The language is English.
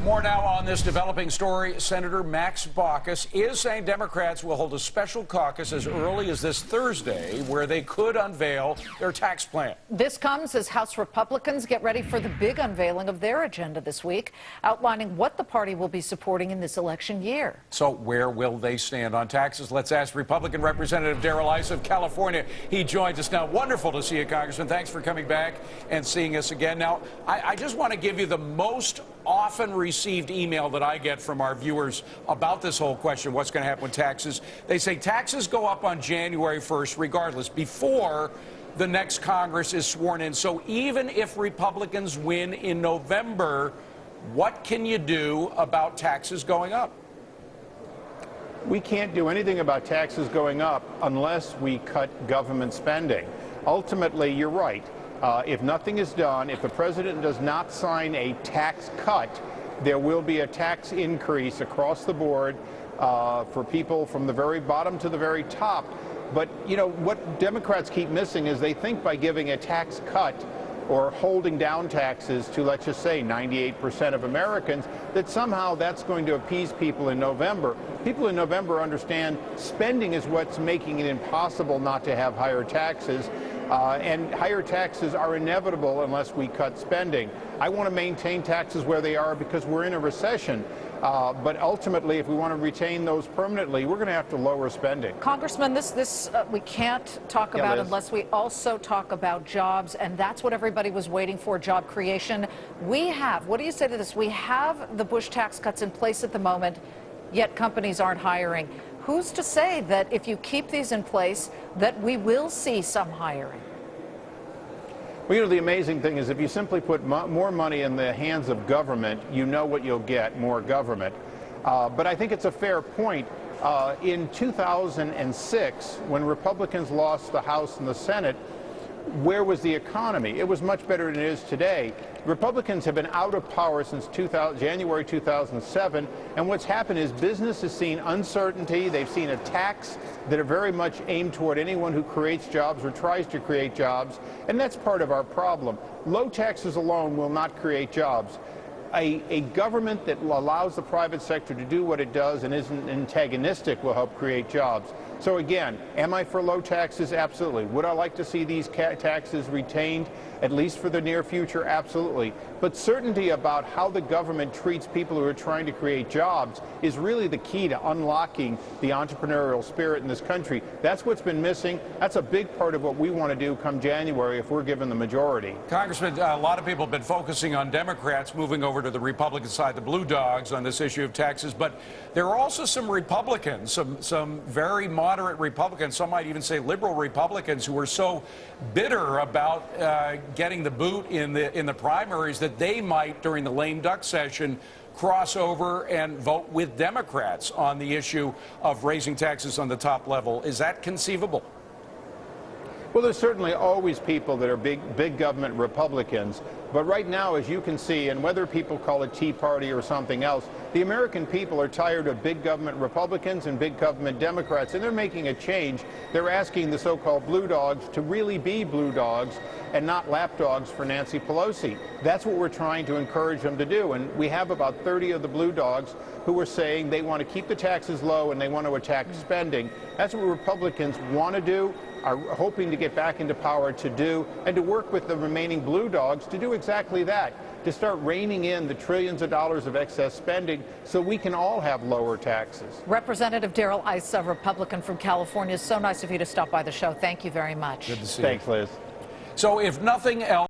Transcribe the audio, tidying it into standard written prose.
More now on this developing story. Senator Max Baucus is saying Democrats will hold a special caucus as early as this Thursday where they could unveil their tax plan. This comes as House Republicans get ready for the big unveiling of their agenda this week, outlining what the party will be supporting in this election year. So where will they stand on taxes? Let's ask Republican Representative Member Issa of California. He joins us now. Wonderful to see you, Congressman. Thanks for coming back and seeing us again. Now, I just want to give you the most often received email that I get from our viewers about this whole question, what's going to happen with taxes. They say taxes go up on January 1st regardless, before the next Congress is sworn in. So even if Republicans win in November, what can you do about taxes going up? We can't do anything about taxes going up unless we cut government spending. Ultimately, you're right. If nothing is done, if the president does not sign a tax cut, there will be a tax increase across the board for people from the very bottom to the very top. But, you know, what Democrats keep missing is they think by giving a tax cut or holding down taxes to, let's just say, 98% of Americans, that somehow that's going to appease people in November. People in November understand spending is what's making it impossible not to have higher taxes. And higher taxes are inevitable unless we cut spending. I want to maintain taxes where they are because we're in a recession. But ultimately, if we want to retain those permanently, we're going to have to lower spending. Congressman, this we can't talk about unless we also talk about jobs, and that's what everybody was waiting for, job creation. We have, what do you say to this? We have the Bush tax cuts in place at the moment, yet companies aren't hiring. Who's to say that if you keep these in place, that we will see some hiring? Well, you know, the amazing thing is if you simply put more money in the hands of government, you know what you'll get, more government. But I think it's a fair point. In 2006, when Republicans lost the House and the Senate, where was the economy? It was much better than it is today. Republicans have been out of power since January 2007, and what's happened is business has seen uncertainty. They've seen attacks that are very much aimed toward anyone who creates jobs or tries to create jobs, and that's part of our problem. Low taxes alone will not create jobs. A government that allows the private sector to do what it does and isn't antagonistic will help create jobs. So again, am I for low taxes? Absolutely. Would I like to see these taxes retained, at least for the near future? Absolutely. But certainty about how the government treats people who are trying to create jobs is really the key to unlocking the entrepreneurial spirit in this country. That's what's been missing. That's a big part of what we want to do come January if we're given the majority. Congressman, a lot of people have been focusing on Democrats moving over to the Republican side, the Blue Dogs, on this issue of taxes. But there are also some Republicans, some very moderate Republicans, some might even say liberal Republicans, who are so bitter about getting the boot in the primaries that they might, during the lame duck session, cross over and vote with Democrats on the issue of raising taxes on the top level. Is that conceivable? Well, there's certainly always people that are big government Republicans. But right now, as you can see, and whether people call it Tea Party or something else, the American people are tired of big government Republicans and big government Democrats, and they're making a change. They're asking the so-called Blue Dogs to really be Blue Dogs and not lapdogs for Nancy Pelosi. That's what we're trying to encourage them to do. And we have about 30 of the Blue Dogs who are saying they want to keep the taxes low and they want to attack spending. That's what Republicans want to do, are hoping to get back into power to do, and to work with the remaining Blue Dogs to do exactly that, to start reining in the trillions of dollars of excess spending so we can all have lower taxes. Representative Issa, Republican from California. So nice of you to stop by the show. Thank you very much. Good to see you. Thanks, Liz. So if nothing else